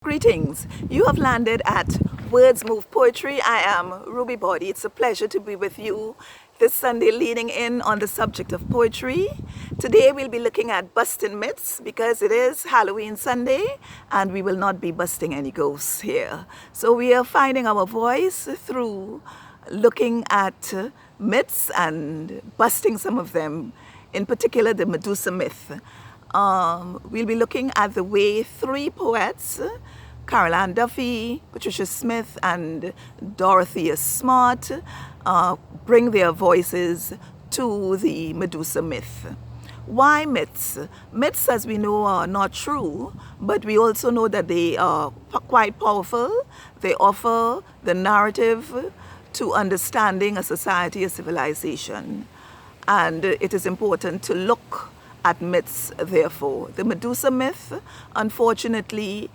Greetings. You have landed at Words Move Poetry. I am Ruby Body. It's a pleasure to be with you this Sunday, leaning in on the subject of poetry. Today we'll be looking at busting myths because it is Halloween Sunday and we will not be busting any ghosts here. So we are finding our voice through looking at myths and busting some of them, in particular the Medusa myth. We'll be looking at the way three poets, Caroline Duffy, Patricia Smith, and Dorothy Smith, bring their voices to the Medusa myth. Why myths? Myths, as we know, are not true, but we also know that they are quite powerful. They offer the narrative to understanding a society, a civilization. And it is important to look at myths, therefore. The Medusa myth, unfortunately,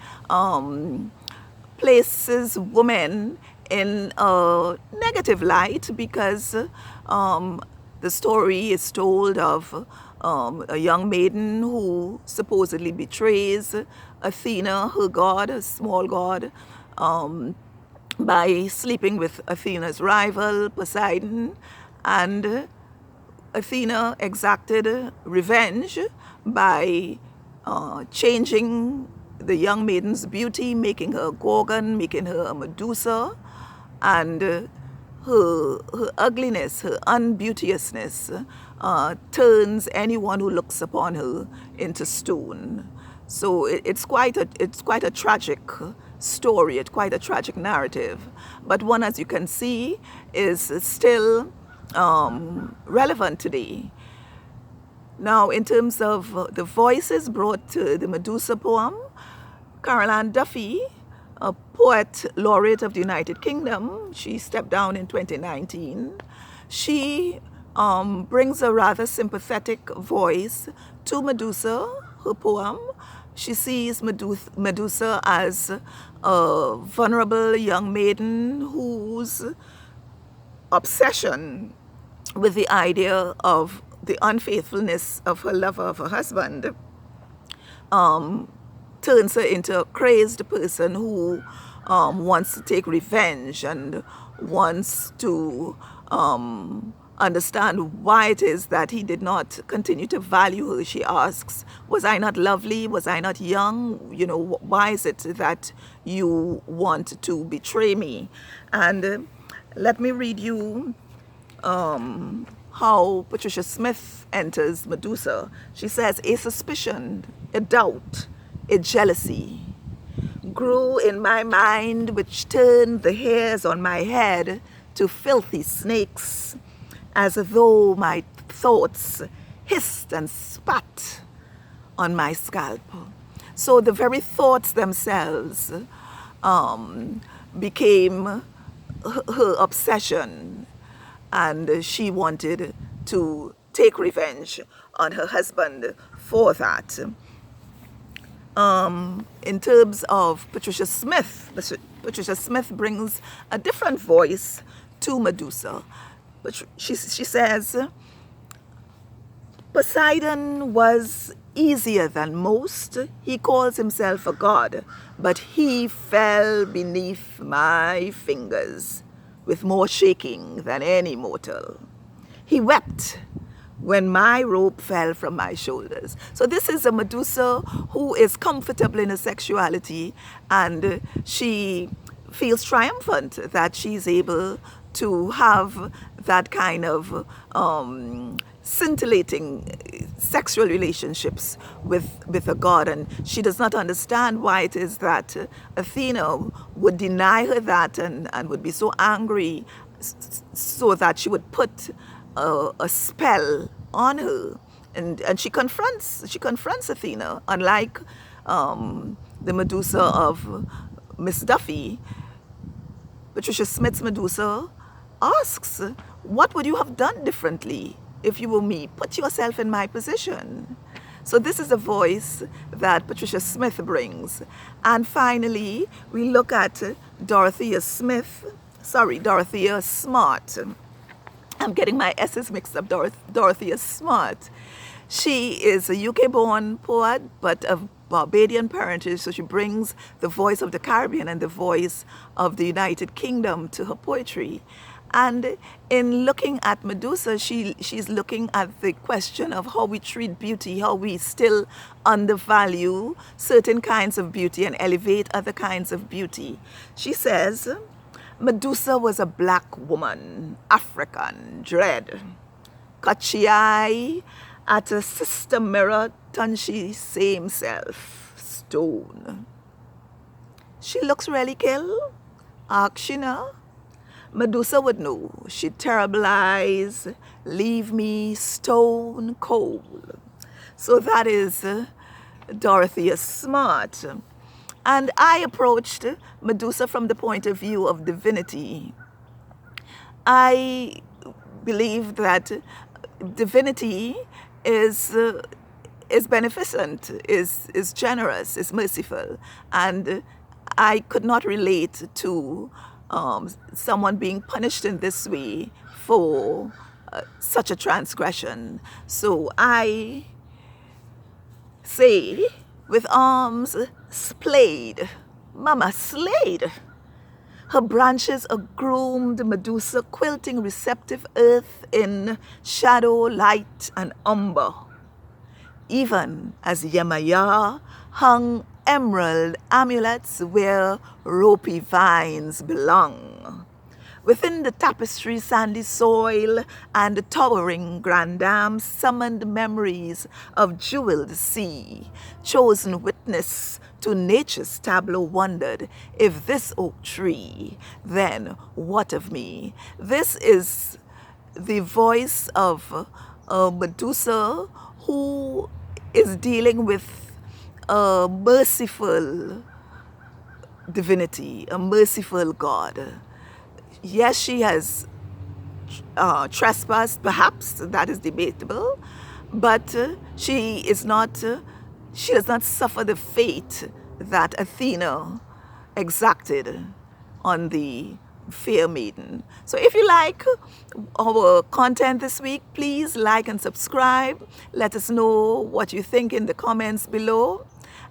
places women in a negative light because the story is told of a young maiden who supposedly betrays Athena, her god, a small god, by sleeping with Athena's rival, Poseidon, and Athena exacted revenge by changing the young maiden's beauty, making her a Gorgon, making her a Medusa, and her ugliness, her unbeauteousness turns anyone who looks upon her into stone. So it's quite a tragic story, it's quite a tragic narrative, but one, as you can see, is still relevant today. Now, in terms of the voices brought to the Medusa poem, Caroline Duffy, a poet laureate of the United Kingdom, she stepped down in 2019. She brings a rather sympathetic voice to Medusa, her poem. She sees Medusa as a vulnerable young maiden whose obsession with the idea of the unfaithfulness of her lover, of her husband, turns her into a crazed person who wants to take revenge and wants to understand why it is that he did not continue to value her. She asks, was I not lovely? Was I not young? You know, why is it that you want to betray me? And let me read you how Patricia Smith enters Medusa. She says, a suspicion, a doubt, a jealousy grew in my mind, which turned the hairs on my head to filthy snakes, as though my thoughts hissed and spat on my scalp. So the very thoughts themselves became her obsession, and she wanted to take revenge on her husband for that. In terms of Patricia Smith, Patricia Smith brings a different voice to Medusa. But she says, Poseidon was easier than most. He calls himself a god, but he fell beneath my fingers with more shaking than any mortal. He wept when my robe fell from my shoulders. So this is a Medusa who is comfortable in her sexuality, and she feels triumphant that she's able to have that kind of scintillating sexual relationships with a god, and she does not understand why it is that Athena would deny her that and would be so angry so that she would put a spell on her, and she confronts Athena, unlike the Medusa of Miss Duffy. Patricia Smith's Medusa asks, what would you have done differently if you were me? Put yourself in my position. So this is a voice that Patricia Smith brings. And finally, we look at Dorothy Smith. I'm getting my S's mixed up, Dorothy Smith. She is a UK-born poet, but a Barbadian parentage, so she brings the voice of the Caribbean and the voice of the United Kingdom to her poetry. And in looking at Medusa, she's looking at the question of how we treat beauty, how we still undervalue certain kinds of beauty and elevate other kinds of beauty. She says, Medusa was a black woman, African, dread. Cut she eye at a sister mirror, turn she same self, stone. She looks really kill, ask she no? Medusa would know, she terrible eyes, leave me stone cold. So that is Dorothy Smith. And I approached Medusa from the point of view of divinity. I believe that divinity is beneficent, is generous, is merciful. And I could not relate to someone being punished in this way for such a transgression. So I say, with arms splayed, Mama slayed. Her branches a groomed Medusa, quilting receptive earth in shadow, light, and umber. Even as Yemaya hung emerald amulets where ropey vines belong. Within the tapestry, sandy soil and the towering grandam summoned memories of jeweled sea. Chosen witness to nature's tableau wondered, if this oak tree, then what of me? This is the voice of Medusa, who is dealing with a merciful divinity, a merciful God. Yes, she has trespassed, perhaps, that is debatable, but she does not suffer the fate that Athena exacted on the fair maiden. So if you like our content this week, please like and subscribe. Let us know what you think in the comments below.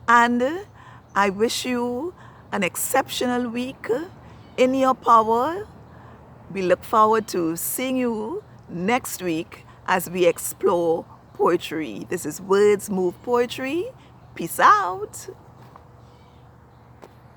And I wish you an exceptional week in your power. We look forward to seeing you next week as we explore poetry. This is Words Move Poetry. Peace out.